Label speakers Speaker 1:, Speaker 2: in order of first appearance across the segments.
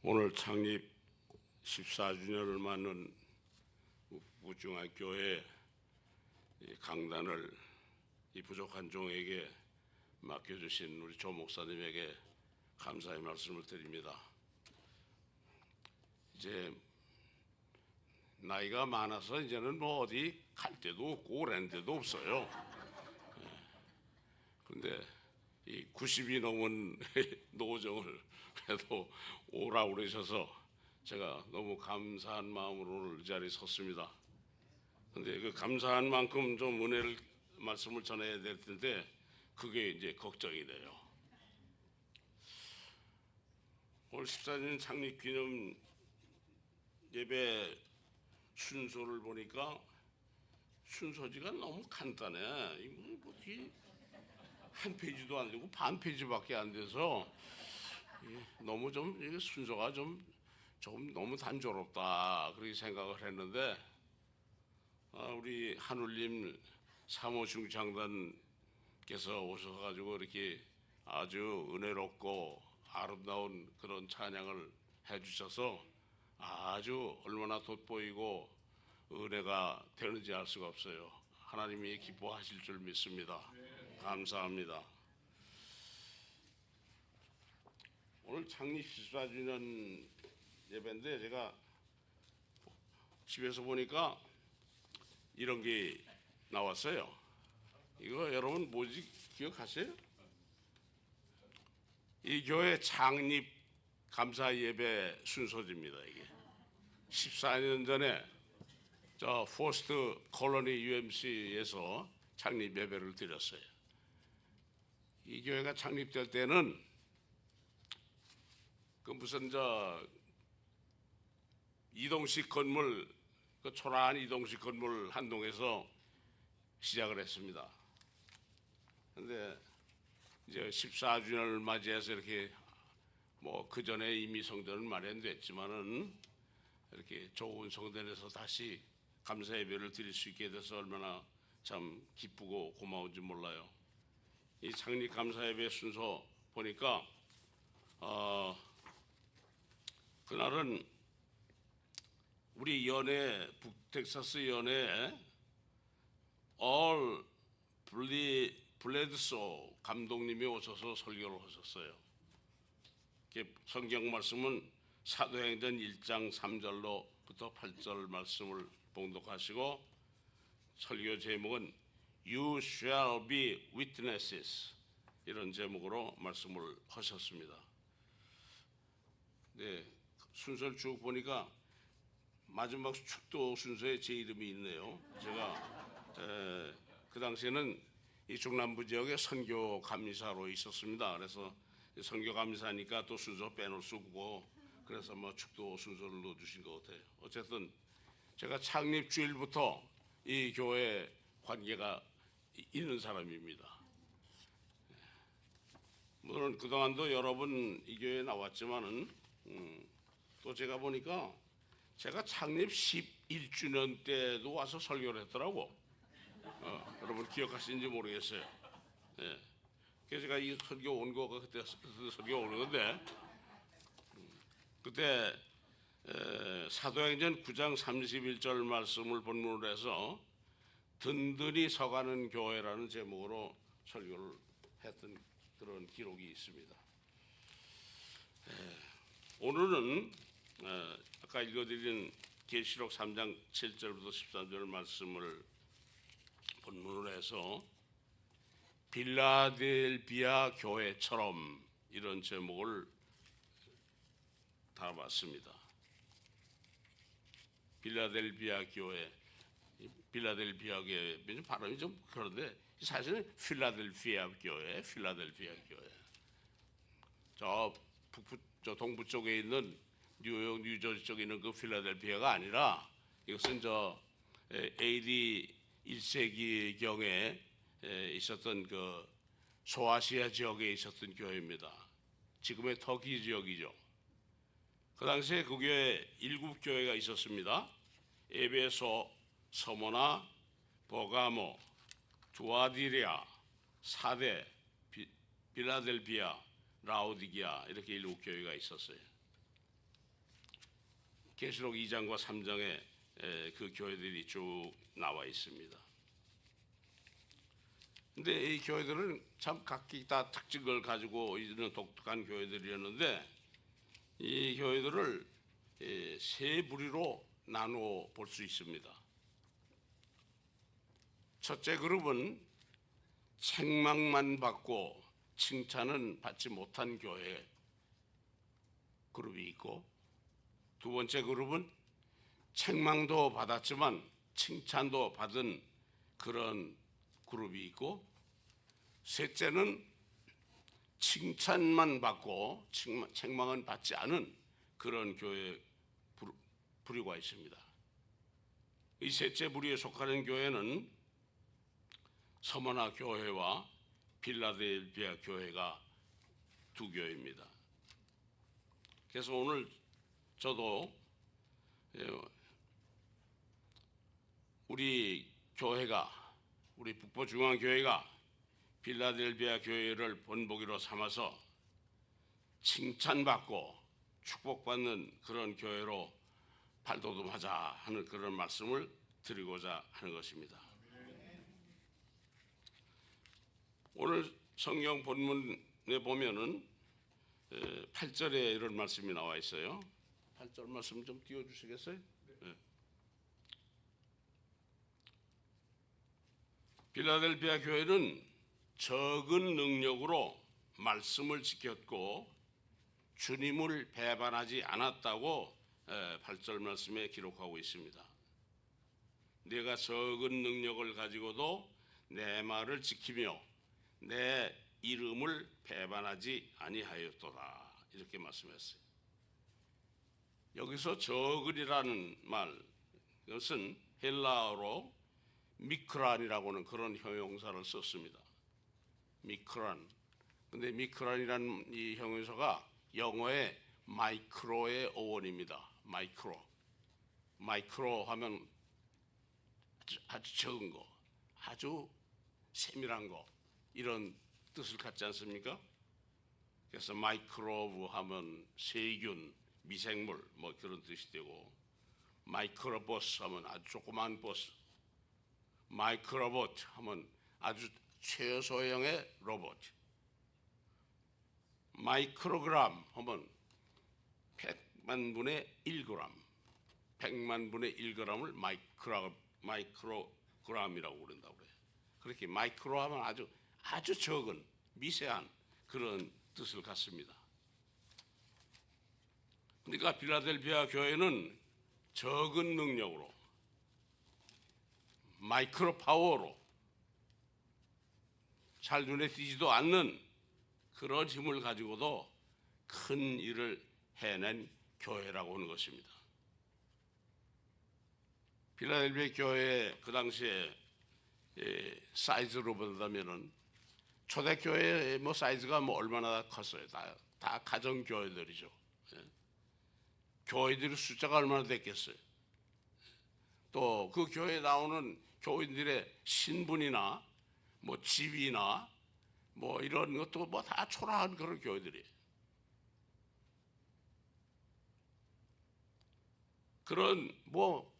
Speaker 1: 오늘 창립 14주년을 맞는 우중학교의 강단을 이 부족한 종에게 맡겨주신 우리 조 목사님에게 감사의 말씀을 드립니다. 이제 나이가 많아서 이제는 뭐 어디 갈 데도 없고 오랜 데도 없어요. 그런데 이 90이 넘은 노정을 그래도 오라고 그러셔서 제가 너무 감사한 마음으로 오늘 이 자리에 섰습니다. 그런데 그 감사한 만큼 좀 은혜를 말씀을 전해야 될 텐데 그게 이제 걱정이 돼요. 오늘 14년 창립 기념 예배 순서를 보니까 순서지가 너무 간단해. 한 페이지도 안 되고 반 페이지밖에 안 돼서 너무 좀 순서가 좀 너무 단조롭다 그렇게 생각을 했는데 우리 한울림 사모 중창단께서 오셔가지고 이렇게 아주 은혜롭고 아름다운 그런 찬양을 해주셔서 아주 얼마나 돋보이고 은혜가 되는지 알 수가 없어요. 하나님이 기뻐하실 줄 믿습니다. 감사합니다. 오늘 창립 14주년 예배인데 제가 집에서 보니까 이런 게 나왔어요. 이거 여러분 뭐지 기억하세요? 이 교회 창립 감사 예배 순서지입니다. 이게 14년 전에 저 포스트 콜로니 UMC에서 창립 예배를 드렸어요. 이 교회가 창립될 때는 그 무슨 저 이동식 건물 그 초라한 이동식 건물 한 동에서 시작을 했습니다. 그런데 이제 14주년을 맞이해서 이렇게 뭐 그 전에 이미 성전은 마련됐지만은 이렇게 좋은 성전에서 다시 감사 예배를 드릴 수 있게 돼서 얼마나 참 기쁘고 고마운지 몰라요. 이 창립 감사 예배 순서 보니까 그날은 우리 연예 북텍사스 연예 얼 블레드소 감독님이 오셔서 설교를 하셨어요. 성경 말씀은 사도행전 1장 3절로부터 8절 말씀을 봉독하시고 설교 제목은 You shall be witnesses 이런 제목으로 말씀을 하셨습니다. 네, 순서를 쭉 보니까 마지막 축도 순서에 제 이름이 있네요. 제가 그 당시에는 이 중남부 지역에 선교 감리사로 있었습니다. 그래서 선교 감리사니까 또 순서 빼놓을 수 없고 그래서 뭐 축도 순서를 넣어주신 것 같아요. 어쨌든 제가 창립 주일부터 이 교회 관계가 있는 사람입니다. 물론 그동안도 여러 번 이 교회에 나왔지만은 또 제가 보니까 제가 창립 11주년 때도 와서 설교를 했더라고. 여러분 기억하시는지 모르겠어요. 예. 그래서 제가 이 설교 온 거가 그때 설교 오는 건데 그때 사도행전 9장 31절 말씀을 본문으로 해서 든든히 서가는 교회라는 제목으로 설교를 했던 그런 기록이 있습니다. 오늘은 아까 읽어드린 계시록 3장 7절부터 13절 말씀을 본문으로 해서 빌라델비아 교회처럼 이런 제목을 담았습니다. 빌라델비아 교회, 빌라델비아 교회 발음이 좀 그런데 사실은 필라델피아 교회, 필라델피아 교회. 저 동부 쪽에 있는 뉴욕, 뉴저지 쪽에 있는 그 필라델피아가 아니라 이것은 저 AD 1세기 경에 있었던 그 소아시아 지역에 있었던 교회입니다. 지금의 터키 지역이죠. 그 당시에 그 교회 7교회가 있었습니다. 에베소, 서모나, 버가모, 두아디리아, 사데, 빌라델비아, 라오디게아 이렇게 7교회가 있었어요. 계시록 2장과 3장에 그 교회들이 쭉 나와 있습니다. 근데 이 교회들은 참 각기 다 특징을 가지고 있는 독특한 교회들이었는데 이 교회들을 세 부류로 나누어 볼 수 있습니다. 첫째 그룹은 책망만 받고 칭찬은 받지 못한 교회 그룹이 있고, 두 번째 그룹은 책망도 받았지만 칭찬도 받은 그런 그룹이 있고, 셋째는 칭찬만 받고 책망은 받지 않은 그런 교회 부류가 있습니다. 이 셋째 부류에 속하는 교회는 서머나 교회와 필라델피아 교회가 두 교회입니다. 그래서 오늘 저도 우리 교회가, 우리 북부중앙교회가 필라델피아 교회를 본보기로 삼아서 칭찬받고 축복받는 그런 교회로 발돋움하자 하는 그런 말씀을 드리고자 하는 것입니다. 오늘 성경 본문에 보면은 8절에 이런 말씀이 나와 있어요. 8절 말씀 좀 띄워주시겠어요? 네. 필라델피아 교회는 적은 능력으로 말씀을 지켰고 주님을 배반하지 않았다고 8절 말씀에 기록하고 있습니다. 내가 적은 능력을 가지고도 내 말을 지키며 내 이름을 배반하지 아니하였도다, 이렇게 말씀했어요. 여기서 적은이라는 말, 이것은 헬라어로 미크란이라고 하는 그런 형용사를 썼습니다. 미크란. 근데 미크란이라는 이 형용사가 영어의 마이크로의 어원입니다. 마이크로 하면 아주 적은 거, 아주 세밀한 거, 이런 뜻을 갖지 않습니까? 그래서 마이크로브 하면 세균, 미생물 뭐 그런 뜻이 되고, 마이크로버스 하면 아주 조그만 버스, 마이크로봇 하면 아주 최소형의 로봇, 마이크로그램 하면 100만 분의 1g, 100만 분의 1g을 마이크로그램이라고 그런다고 그래요. 그렇게 마이크로 하면 아주 적은 미세한 그런 뜻을 갖습니다. 그러니까 필라델피아 교회는 적은 능력으로, 마이크로 파워로, 잘 눈에 띄지도 않는 그런 힘을 가지고도 큰 일을 해낸 교회라고 하는 것입니다. 필라델피아 교회 그 당시에 사이즈로 본다면은 초대교회 뭐 사이즈가 뭐 얼마나 컸어요. 다 가정 교회들이죠. 교회들의 숫자가 얼마나 됐겠어요. 또 그 교회에 나오는 교인들의 신분이나 뭐 집이나 뭐 이런 것도 뭐 다 초라한 그런 교회들이에요. 그런 뭐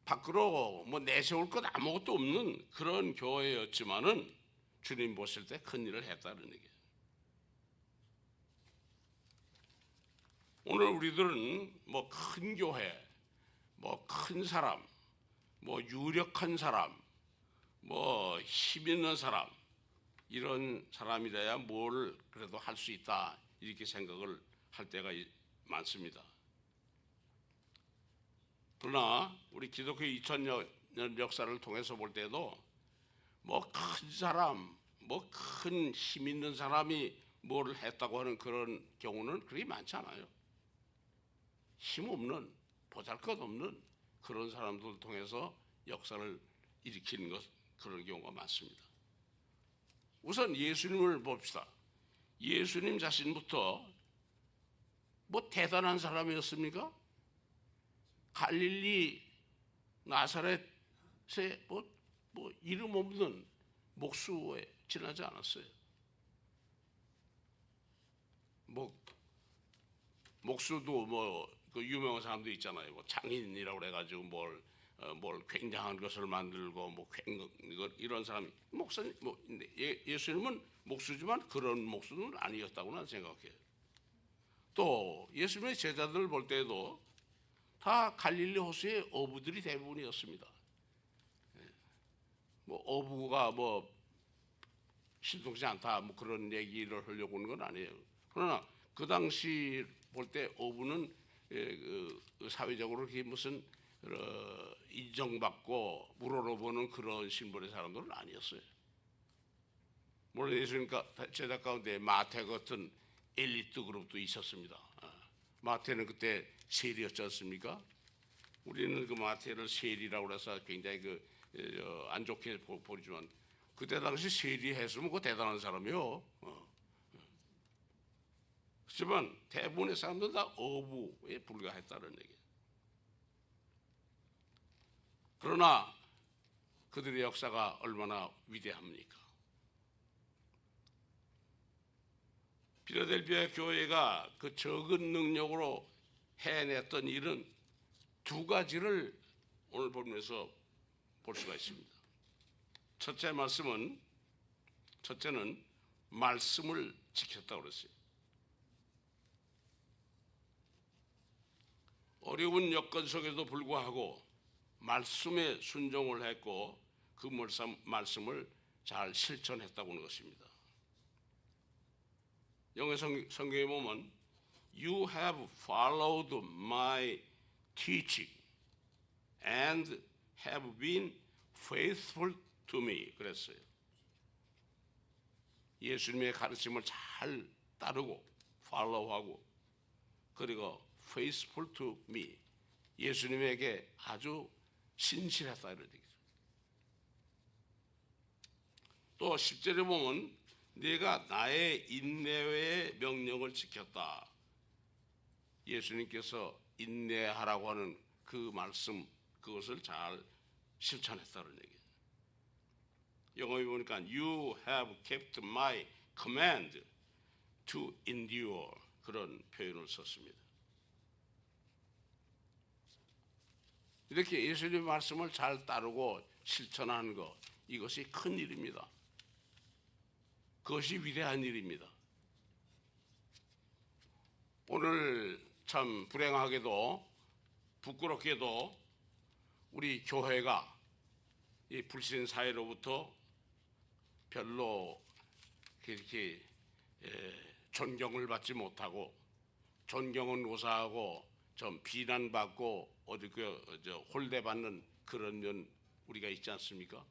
Speaker 1: 밖으로 뭐 내세울 것 아무것도 없는 그런 교회였지만은 주님 보실 때 큰 일을 했다는 얘기예요. 오늘 우리들은 뭐 큰 교회, 뭐 큰 사람, 뭐 유력한 사람, 뭐 힘 있는 사람, 이런 사람이라야 뭘 그래도 할 수 있다, 이렇게 생각을 할 때가 많습니다. 그러나 우리 기독교 2000년 역사를 통해서 볼 때도 뭐 큰 사람, 뭐 큰 힘 있는 사람이 뭘 했다고 하는 그런 경우는 그리 많지 않아요. 힘없는, 보잘것없는 그런 사람들을 통해서 역사를 일으키는 것, 그런 경우가 많습니다. 우선 예수님을 봅시다. 예수님 자신부터 뭐 대단한 사람이었습니까? 갈릴리 나사렛에 뭐 이름 없는 목수에 지나지 않았어요. 뭐 목수도 뭐 그 유명한 사람도 있잖아요. 뭐 장인이라고 그래가지고 뭘 굉장한 것을 만들고 이런 사람이 목사님 예수님은 목수지만 그런 목수는 아니었다고 나는 생각해요. 또 예수님의 제자들 볼 때도 다 갈릴리 호수의 어부들이 대부분이었습니다. 뭐 어부가 신통치 않다 그런 얘기를 하려고 하는 건 아니에요. 그러나 그 당시 볼 때 어부는 사회적으로 그게 무슨 인정받고 우러러보는 그런 신분의 사람들은 아니었어요. 물론 예수님 제자 가운데 마태 같은 엘리트 그룹도 있었습니다. 마태는 그때 세리였지 않습니까? 우리는 그 마태를 세리라고 해서 굉장히 안 좋게 보지만 그때 당시 세리했으면 그 대단한 사람이요. 하지만 대부분의 사람들은 다 어부에 불과했다는 얘기예요. 그러나 그들의 역사가 얼마나 위대합니까? 필라델피아 교회가 그 적은 능력으로 해냈던 일은 두 가지를 오늘 보면서 볼 수가 있습니다. 첫째는 말씀을 지켰다고 그랬어요. 어려운 여건 속에도 불구하고 말씀에 순종을 했고 그 말씀을 잘 실천했다고 하는 것입니다. 영어 성경에 보면 You have followed my teaching and have been faithful to me 그랬어요. 예수님의 가르침을 잘 따르고 follow하고 그리고 faithful to me 예수님에게 아주 신실했다 이런 얘기죠. 또 10절에 보면 내가 나의 인내의 명령을 지켰다. 예수님께서 인내하라고 하는 그 말씀 그것을 잘 실천했다는 얘기예요. 영어에 보니까 You have kept my command to endure 그런 표현을 썼습니다. 이렇게 예수님의 말씀을 잘 따르고 실천하는 것 이것이 큰 일입니다. 그것이 위대한 일입니다. 오늘 참 불행하게도 부끄럽게도 우리 교회가 이 불신 사회로부터 별로 그렇게 존경을 받지 못하고 존경은 고사하고 좀 비난받고 홀대받는 그런 면 우리가 있지 않습니까?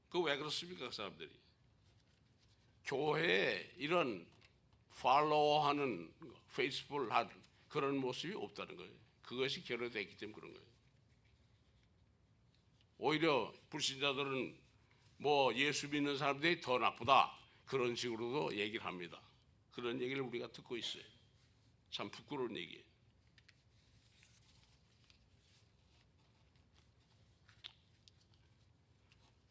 Speaker 1: 그 왜 그렇습니까, 그 사람들이? 교회에 이런 팔로우하는 페이스풀한 그런 모습이 없다는 거예요. 그것이 결여되기 때문에 그런 거예요. 오히려 불신자들은 예수 믿는 사람들이 더 나쁘다 그런 식으로도 얘기를 합니다. 그런 얘기를 우리가 듣고 있어요. 참 부끄러운 얘기예요.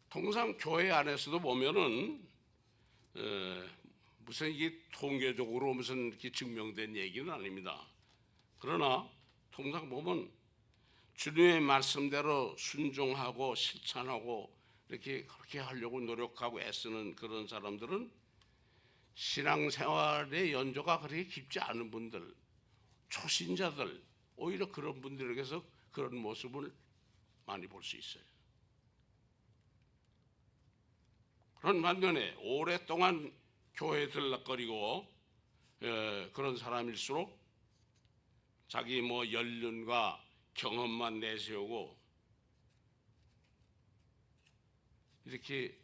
Speaker 1: 통상 교회 안에서도 보면은 무슨 이게 통계적으로 무슨 이렇게 증명된 얘기는 아닙니다. 그러나 통상 보면 주님의 말씀대로 순종하고 실천하고 이렇게 그렇게 하려고 노력하고 애쓰는 그런 사람들은 신앙생활의 연조가 그렇게 깊지 않은 분들, 초신자들 오히려 그런 분들에게서 그런 모습을 많이 볼 수 있어요. 그런 반면에 오랫동안 교회에 들락거리고 그런 사람일수록 자기 연륜과 경험만 내세우고 이렇게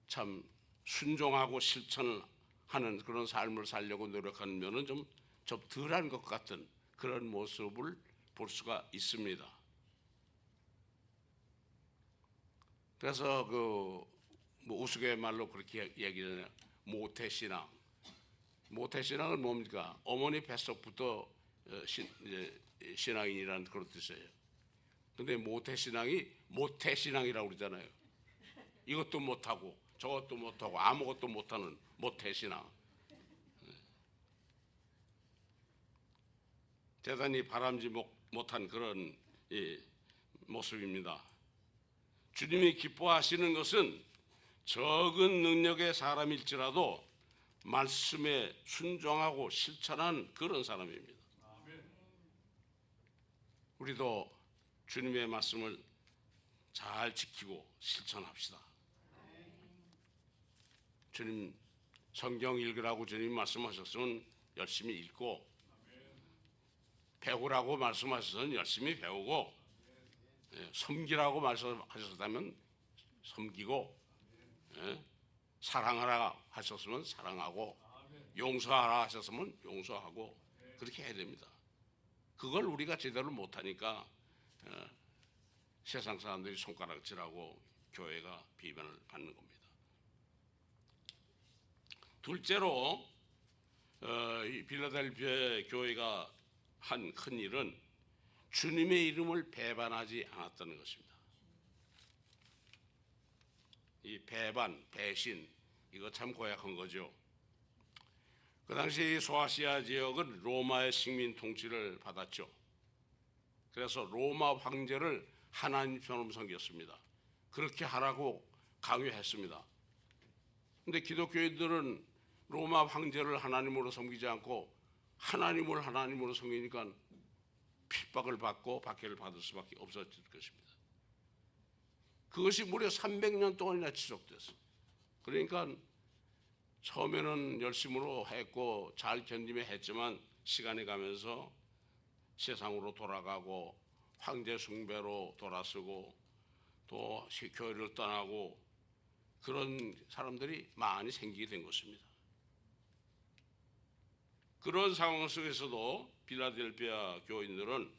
Speaker 1: 참 순종하고 실천하는 그런 삶을 살려고 노력하는 면은 좀 덜한 것 같은 그런 모습을 볼 수가 있습니다. 그래서 우스갯말로 그렇게 얘기하잖아요. 모태신앙. 모태신앙은 뭡니까? 어머니 뱃속부터 신앙인이라는 그런 뜻이에요. 근데 모태신앙이라고 그러잖아요. 이것도 못하고 저것도 못하고 아무것도 못하는 모태신앙. 대단히 바람지 못한 그런 모습입니다. 주님이 기뻐하시는 것은 적은 능력의 사람일지라도 말씀에 순종하고 실천한 그런 사람입니다. 우리도 주님의 말씀을 잘 지키고 실천합시다. 주님 성경 읽으라고 주님 말씀하셨으면 열심히 읽고, 배우라고 말씀하셨으면 열심히 배우고, 섬기라고 말씀하셨다면 섬기고, 사랑하라 하셨으면 사랑하고, 용서하라 하셨으면 용서하고, 그렇게 해야 됩니다. 그걸 우리가 제대로 못하니까 세상 사람들이 손가락질하고 교회가 비난을 받는 겁니다. 둘째로 이 빌라델피아 교회가 한 큰 일은 주님의 이름을 배반하지 않았다는 것입니다. 이 배반, 배신, 이거 참 고약한 거죠. 그 당시 소아시아 지역은 로마의 식민 통치를 받았죠. 그래서 로마 황제를 하나님처럼 섬겼습니다. 그렇게 하라고 강요했습니다. 근데 기독교인들은 로마 황제를 하나님으로 섬기지 않고 하나님을 하나님으로 섬기니까 핍박을 받고 박해를 받을 수밖에 없었을 것입니다. 그것이 무려 300년 동안이나 지속됐어요. 그러니까 처음에는 열심으로 했고 잘 견디며 했지만 시간이 가면서 세상으로 돌아가고 황제 숭배로 돌아서고 또 교회를 떠나고 그런 사람들이 많이 생기게 된 것입니다. 그런 상황 속에서도 빌라델피아 교인들은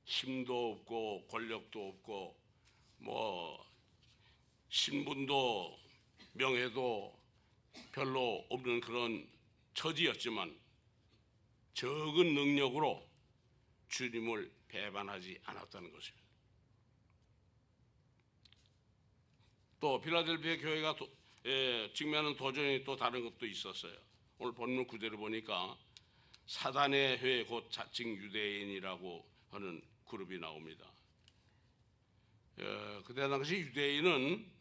Speaker 1: 힘도 없고 권력도 없고 뭐 신분도 명예도 별로 없는 그런 처지였지만 적은 능력으로 주님을 배반하지 않았다는 것입니다. 또 빌라델피아 교회가 직면하는 도전이 또 다른 것도 있었어요. 오늘 본문 구절을 보니까 사단의 회 곧 자칭 유대인이라고 하는 그룹이 나옵니다. 그때 당시 유대인은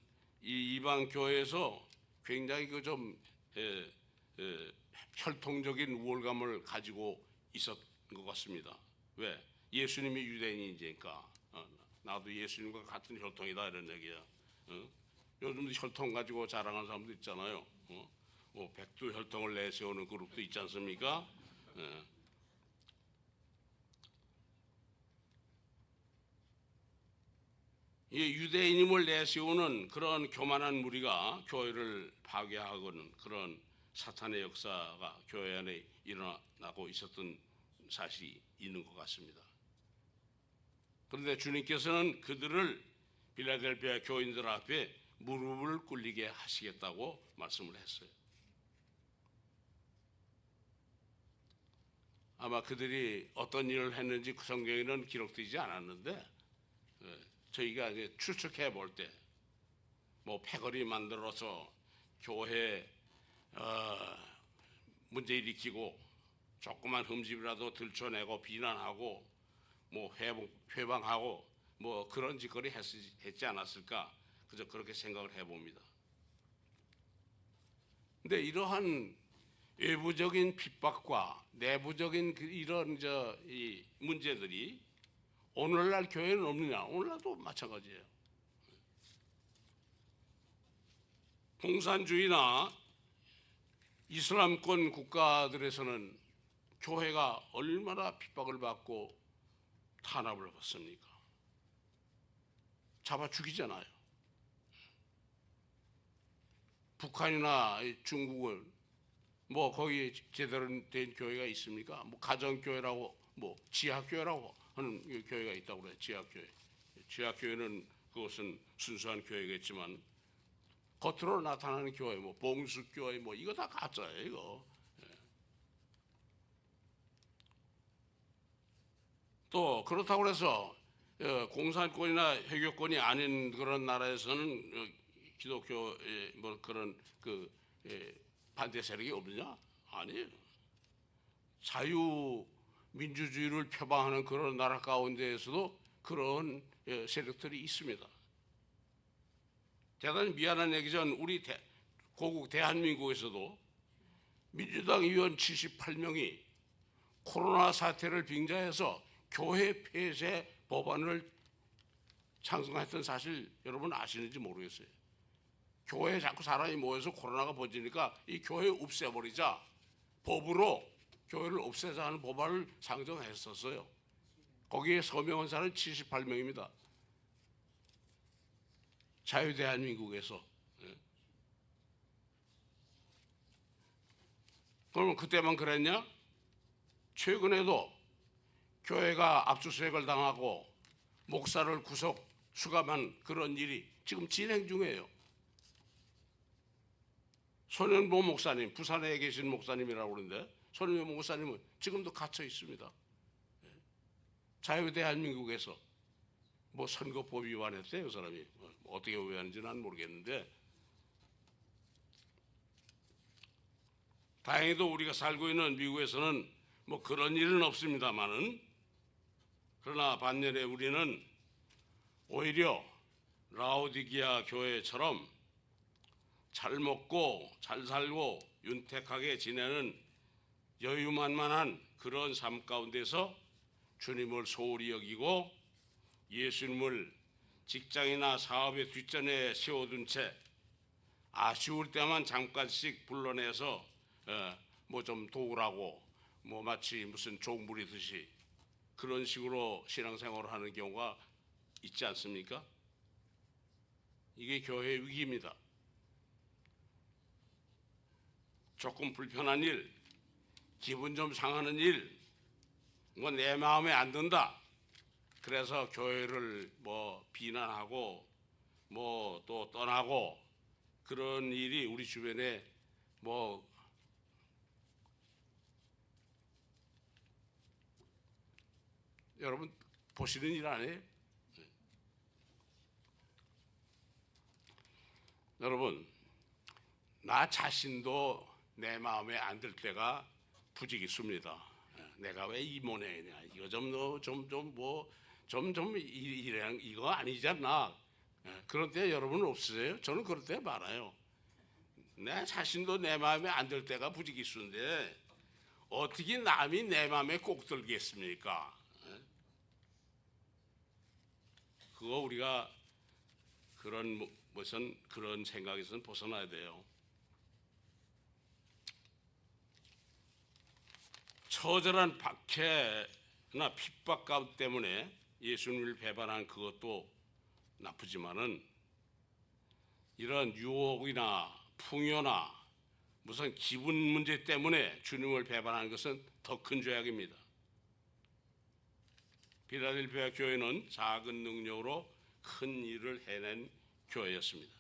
Speaker 1: 이 이방 교회에서 굉장히 그 좀 혈통적인 우월감을 가지고 있었던 것 같습니다. 왜? 예수님이 유대인이니까 나도 예수님과 같은 혈통이다 이런 얘기야. 요즘도 혈통 가지고 자랑하는 사람도 있잖아요. 뭐 백두 혈통을 내세우는 그룹도 있지 않습니까? 이 유대인임을 내세우는 그런 교만한 무리가 교회를 파괴하고는 그런 사탄의 역사가 교회 안에 일어나고 있었던 사실이 있는 것 같습니다. 그런데 주님께서는 그들을 빌라델피아 교인들 앞에 무릎을 꿇리게 하시겠다고 말씀을 했어요. 아마 그들이 어떤 일을 했는지 그 성경에는 기록되지 않았는데 저희가 이제 추측해 볼 때 뭐 패거리 만들어서 교회 문제 일으키고 조그만 흠집이라도 들춰내고 비난하고 뭐 회방하고 뭐 그런 짓거리 했지 않았을까, 그저 그렇게 생각을 해봅니다. 근데 이러한 외부적인 핍박과 내부적인 이런 이 문제들이 오늘날 교회는 없느냐? 오늘날도 마찬가지예요. 공산주의나 이슬람권 국가들에서는 교회가 얼마나 핍박을 받고 탄압을 받습니까? 잡아 죽이잖아요. 북한이나 중국은 뭐 거기 제대로 된 교회가 있습니까? 뭐 가정교회라고 뭐 지하교회라고 하는 교회가 있다고 그래요. 지하교회. 지하교회는 그것은 순수한 교회겠지만 겉으로 나타나는 교회, 뭐 봉수교회, 뭐 이거 다 가짜예요. 이거. 또 그렇다고 해서 공산권이나 회교권이 아닌 그런 나라에서는 기독교 뭐 그런 그 반대 세력이 없느냐? 아니에요. 자유 민주주의를 표방하는 그런 나라 가운데에서도 그런 세력들이 있습니다. 대단히 미안한 얘기지만 우리 고국 대한민국에서도 민주당 의원 78명이 코로나 사태를 빙자해서 교회 폐쇄 법안을 찬성했던 사실 여러분 아시는지 모르겠어요. 교회에 자꾸 사람이 모여서 코로나가 번지니까 이 교회 없애버리자, 법으로 교회를 없애자 하는 법안을 상정했었어요. 거기에 서명한 사람은 78명입니다. 자유대한민국에서. 그러면 그때만 그랬냐? 최근에도 교회가 압수수색을 당하고 목사를 구속 수감한 그런 일이 지금 진행 중이에요. 손현보 목사님, 부산에 계신 목사님이라고 그러는데 손현보 목사님은 지금도 갇혀 있습니다. 자유대한민국에서 뭐 선거법 위반했대요, 그 사람이. 어떻게 위반했는지는 난 모르겠는데, 다행히도 우리가 살고 있는 미국에서는 뭐 그런 일은 없습니다만은, 그러나 반면에 우리는 오히려 라오디기아 교회처럼 잘 먹고 잘 살고 윤택하게 지내는 여유만만한 그런 삶 가운데서 주님을 소홀히 여기고 예수님을 직장이나 사업의 뒷전에 세워둔 채 아쉬울 때만 잠깐씩 불러내서 뭐 좀 도우라고, 뭐 마치 무슨 종부리듯이 그런 식으로 신앙생활을 하는 경우가 있지 않습니까? 이게 교회의 위기입니다. 조금 불편한 일, 기분 좀 상하는 일, 뭐 내 마음에 안 든다. 그래서 교회를 뭐 비난하고 뭐 또 떠나고 그런 일이 우리 주변에 뭐 여러분 보시는 일 아니에요? 여러분, 나 자신도 내 마음에 안 들 때가 부지기 있습니다. 내가 왜 이 모양이냐, 이거 좀 이래 이거 아니지 않나? 그런 때 여러분 없으세요? 저는 그럴 때 많아요. 내 자신도 내 마음에 안 들 때가 부지기 있는데 어떻게 남이 내 마음에 꼭 들겠습니까? 그거 우리가 그런 무슨 그런 생각에서는 벗어나야 돼요. 처절한 박해나 핍박 때문에 예수님을 배반한 그것도 나쁘지만은 이런 유혹이나 풍요나 무슨 기분 문제 때문에 주님을 배반하는 것은 더 큰 죄악입니다. 필라델피아 교회는 작은 능력으로 큰 일을 해낸 교회였습니다.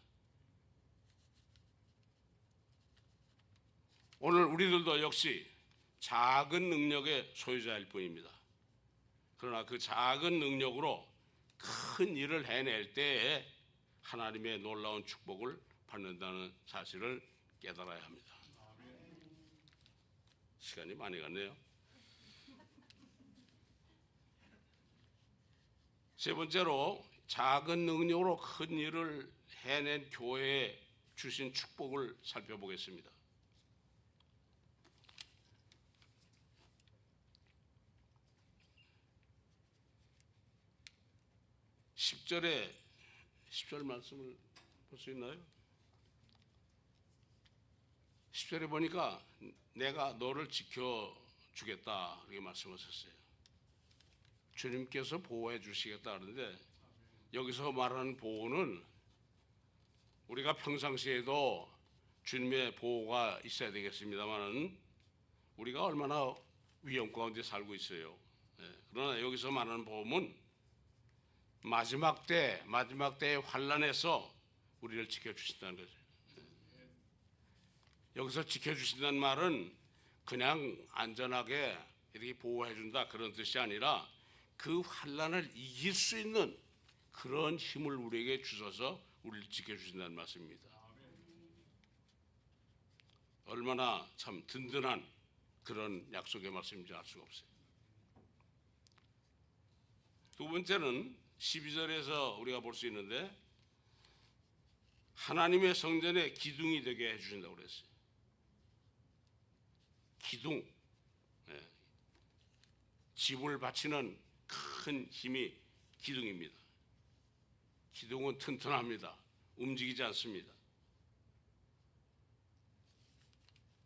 Speaker 1: 오늘 우리들도 역시 작은 능력의 소유자일 뿐입니다. 그러나 그 작은 능력으로 큰 일을 해낼 때에 하나님의 놀라운 축복을 받는다는 사실을 깨달아야 합니다. 시간이 많이 갔네요. 세 번째로 작은 능력으로 큰 일을 해낸 교회에 주신 축복을 살펴보겠습니다. 10절 말씀을 볼 수 있나요? 10절에 보니까 내가 너를 지켜주겠다 이렇게 말씀하셨어요. 주님께서 보호해 주시겠다 하는데 여기서 말하는 보호는 우리가 평상시에도 주님의 보호가 있어야 되겠습니다만 우리가 얼마나 위험 가운데 살고 있어요. 그러나 여기서 말하는 보험은 마지막 때의 환난에서 우리를 지켜주신다는 거죠. 여기서 지켜주신다는 말은 그냥 안전하게 이렇게 보호해준다 그런 뜻이 아니라 그 환난을 이길 수 있는 그런 힘을 우리에게 주셔서 우리를 지켜주신다는 말씀입니다. 얼마나 참 든든한 그런 약속의 말씀인지 알 수가 없어요. 두 번째는 12절에서 우리가 볼 수 있는데 하나님의 성전의 기둥이 되게 해주신다고 그랬어요. 기둥, 예. 집을 받치는 큰 힘이 기둥입니다. 기둥은 튼튼합니다. 움직이지 않습니다.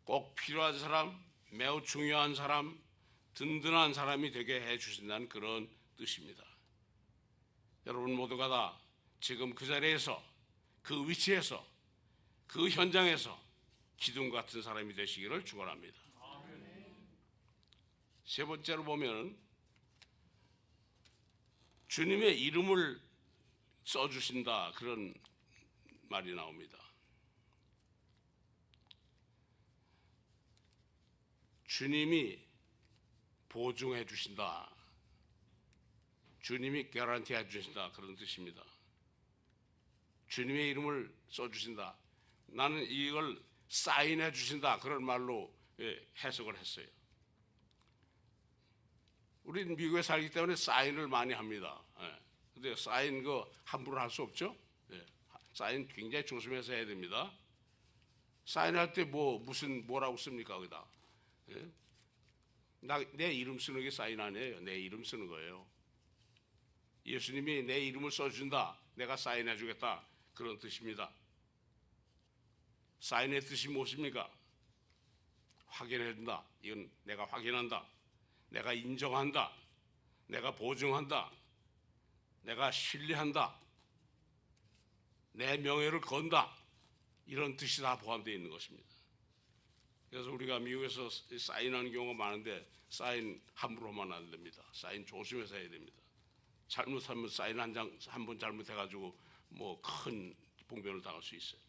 Speaker 1: 꼭 필요한 사람, 매우 중요한 사람, 든든한 사람이 되게 해주신다는 그런 뜻입니다. 여러분 모두가 다 지금 그 자리에서, 그 위치에서, 그 현장에서 기둥 같은 사람이 되시기를 축원합니다. 세 번째로 보면 주님의 이름을 써주신다, 그런 말이 나옵니다. 주님이 보증해 주신다, 주님이 개런티 해주신다, 그런 뜻입니다. 주님의 이름을 써주신다, 나는 이걸 사인해 주신다, 그런 말로 해석을 했어요. 우리는 미국에 살기 때문에 사인을 많이 합니다. 근데 사인 함부로 할 수 없죠. 사인 굉장히 조심해서 해야 됩니다. 사인할 때 뭐라고 씁니까 거기다? 내 이름 쓰는 게 사인 아니에요. 내 이름 쓰는 거예요. 예수님이 내 이름을 써준다, 내가 사인해 주겠다, 그런 뜻입니다. 사인의 뜻이 무엇입니까? 확인해 준다. 이건 내가 확인한다, 내가 인정한다, 내가 보증한다, 내가 신뢰한다, 내 명예를 건다, 이런 뜻이 다 포함되어 있는 것입니다. 그래서 우리가 미국에서 사인하는 경우가 많은데 사인 함부로 하면 안 됩니다. 사인 조심해서 해야 됩니다. 잘못하면 사인 한 번 잘못해가지고 큰 봉변을 당할 수 있어요.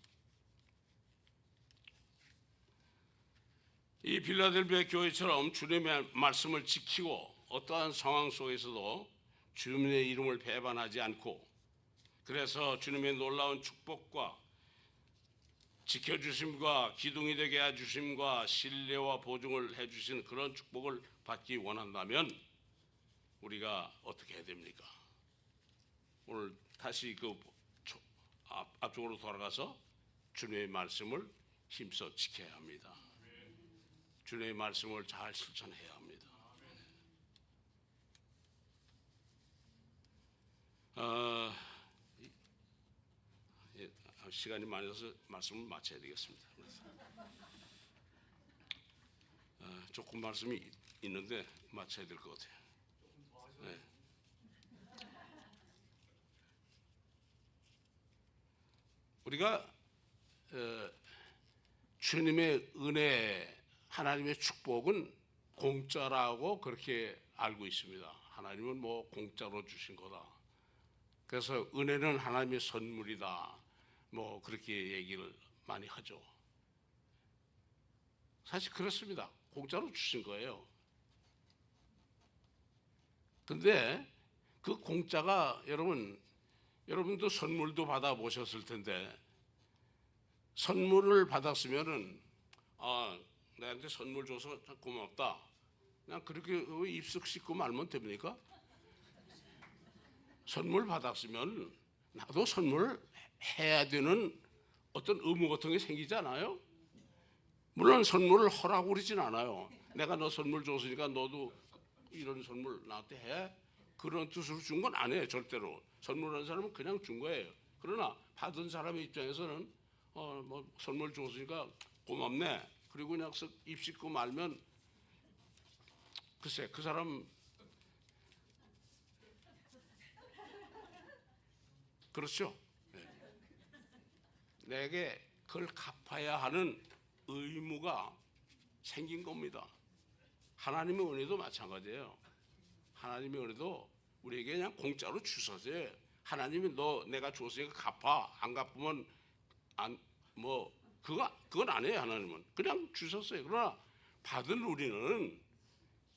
Speaker 1: 이 필라델피아 교회처럼 주님의 말씀을 지키고 어떠한 상황 속에서도 주님의 이름을 배반하지 않고, 그래서 주님의 놀라운 축복과 지켜주심과 기둥이 되게 해주심과 신뢰와 보증을 해주시는 그런 축복을 받기 원한다면 우리가 어떻게 해야 됩니까? 오늘 다시 앞쪽으로 돌아가서 주님의 말씀을 힘써 지켜야 합니다. 주님의 말씀을 잘 실천해야 합니다. 시간이 많이 나서 말씀을 마쳐야 되겠습니다. 조금 말씀이 있는데 마쳐야 될 것 같아요. 네. 우리가 주님의 은혜, 하나님의 축복은 공짜라고 그렇게 알고 있습니다. 하나님은 공짜로 주신 거다. 그래서 은혜는 하나님의 선물이다, 그렇게 얘기를 많이 하죠. 사실 그렇습니다. 공짜로 주신 거예요. 근데 그 공짜가 여러분도 선물도 받아보셨을 텐데, 선물을 받았으면은 나한테 선물 줘서 고맙다, 그냥 그렇게 입술 씻고 말면 됩니까? 선물 받았으면 나도 선물을 해야 되는 어떤 의무 같은 게 생기지 않아요? 물론 선물을 하라고 그러진 않아요. 내가 너 선물 줬으니까 너도 이런 선물 나한테 해, 그런 뜻으로 준 건 아니에요. 절대로. 선물하는 사람은 그냥 준 거예요. 그러나 받은 사람의 입장에서는 선물 줬으니까 고맙네, 그리고 그냥 입 씻고 말면, 글쎄 그 사람 그렇죠. 내게 그걸 갚아야 하는 의무가 생긴 겁니다. 하나님의 은혜도 마찬가지예요. 하나님의 은혜도 우리에게 그냥 공짜로 주셨어요. 하나님이 내가 줬으니까 갚아, 안 갚으면 그건 아니에요. 하나님은 그냥 주셨어요. 그러나 받은 우리는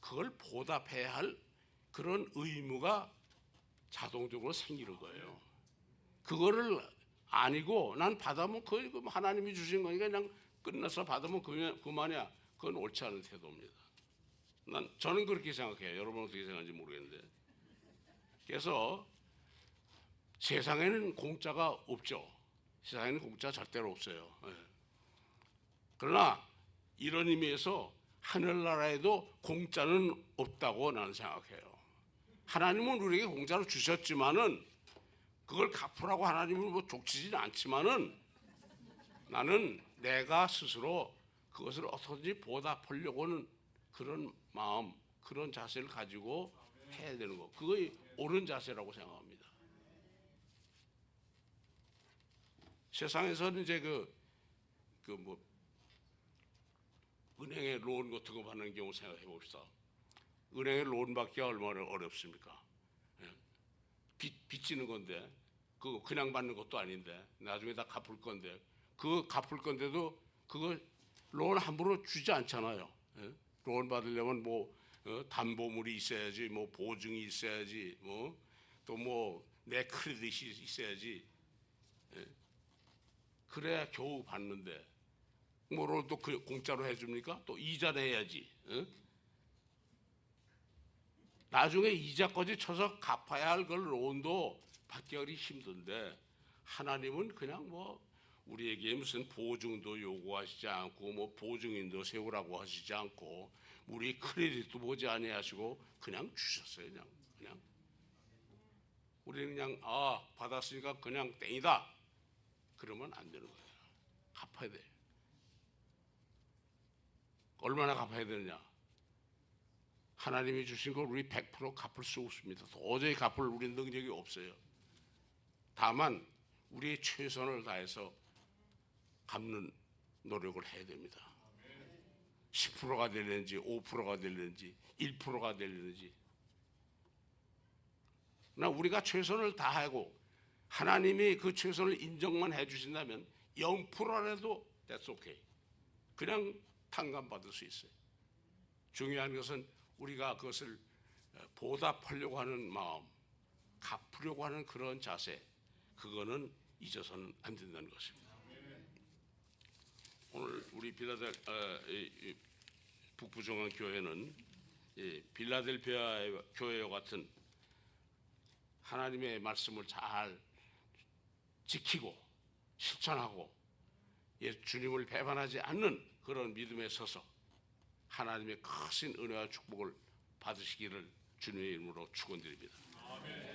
Speaker 1: 그걸 보답해야 할 그런 의무가 자동적으로 생기는 거예요. 그거를 아니고 난 받으면 그 하나님이 주신 거니까 그냥 끝나서 받으면 그만이야. 그건 옳지 않은 태도입니다. 저는 그렇게 생각해요. 여러분 어떻게 생각하는지 모르겠는데, 그래서 세상에는 공짜가 없죠. 세상에는 공짜 절대로 없어요. 예. 그러나 이런 의미에서 하늘나라에도 공짜는 없다고 나는 생각해요. 하나님은 우리에게 공짜로 주셨지만은 그걸 갚으라고 하나님은 뭐 족치지는 않지만은 나는 내가 스스로 그것을 어떻게든지 보답하려고는 그런 마음, 그런 자세를 가지고 해야 되는 거. 그게 옳은 자세라고 생각합니다. 세상에서는 이제 뭐 은행에 론 같은 거 받는 경우 생각해 봅시다. 은행에 론 받기가 얼마나 어렵습니까? 빚지는 건데 그거 그냥 받는 것도 아닌데 나중에 다 갚을 건데 그거 갚을 건데도 그거 론 함부로 주지 않잖아요. 론 받으려면 뭐 담보물이 있어야지, 뭐 보증이 있어야지, 뭐 또 뭐 내 크레딧이 있어야지. 그래야 겨우 받는데 뭐로 또 공짜로 해줍니까? 또 이자 내야지. 나중에 이자까지 쳐서 갚아야 할 걸 론도 받기가 힘든데 하나님은 그냥 뭐 우리에게 무슨 보증도 요구하시지 않고 뭐 보증인도 세우라고 하시지 않고 우리 크레딧도 보지 아니하시고 그냥 주셨어요. 그냥 우리는 그냥 받았으니까 그냥 땡이다 그러면 안 되는 거예요. 갚아야 돼. 얼마나 갚아야 되느냐? 하나님이 주신 걸 우리 100% 갚을 수 없습니다. 도저히 갚을 우리 능력이 없어요. 다만 우리의 최선을 다해서 갚는 노력을 해야 됩니다. 10%가 되려는지 5%가 되려는지 1%가 되려는지 우리가 최선을 다하고 하나님이 그 최선을 인정만 해주신다면 0%라도 that's okay. 그냥 탕감받을 수 있어요. 중요한 것은 우리가 그것을 보답하려고 하는 마음, 갚으려고 하는 그런 자세, 그거는 잊어서는 안 된다는 것입니다. 오늘 우리 북부중앙교회는 빌라델피아 교회와 같은 하나님의 말씀을 잘 지키고 실천하고 주님을 배반하지 않는 그런 믿음에 서서 하나님의 크신 은혜와 축복을 받으시기를 주님의 이름으로 축원드립니다. 아멘.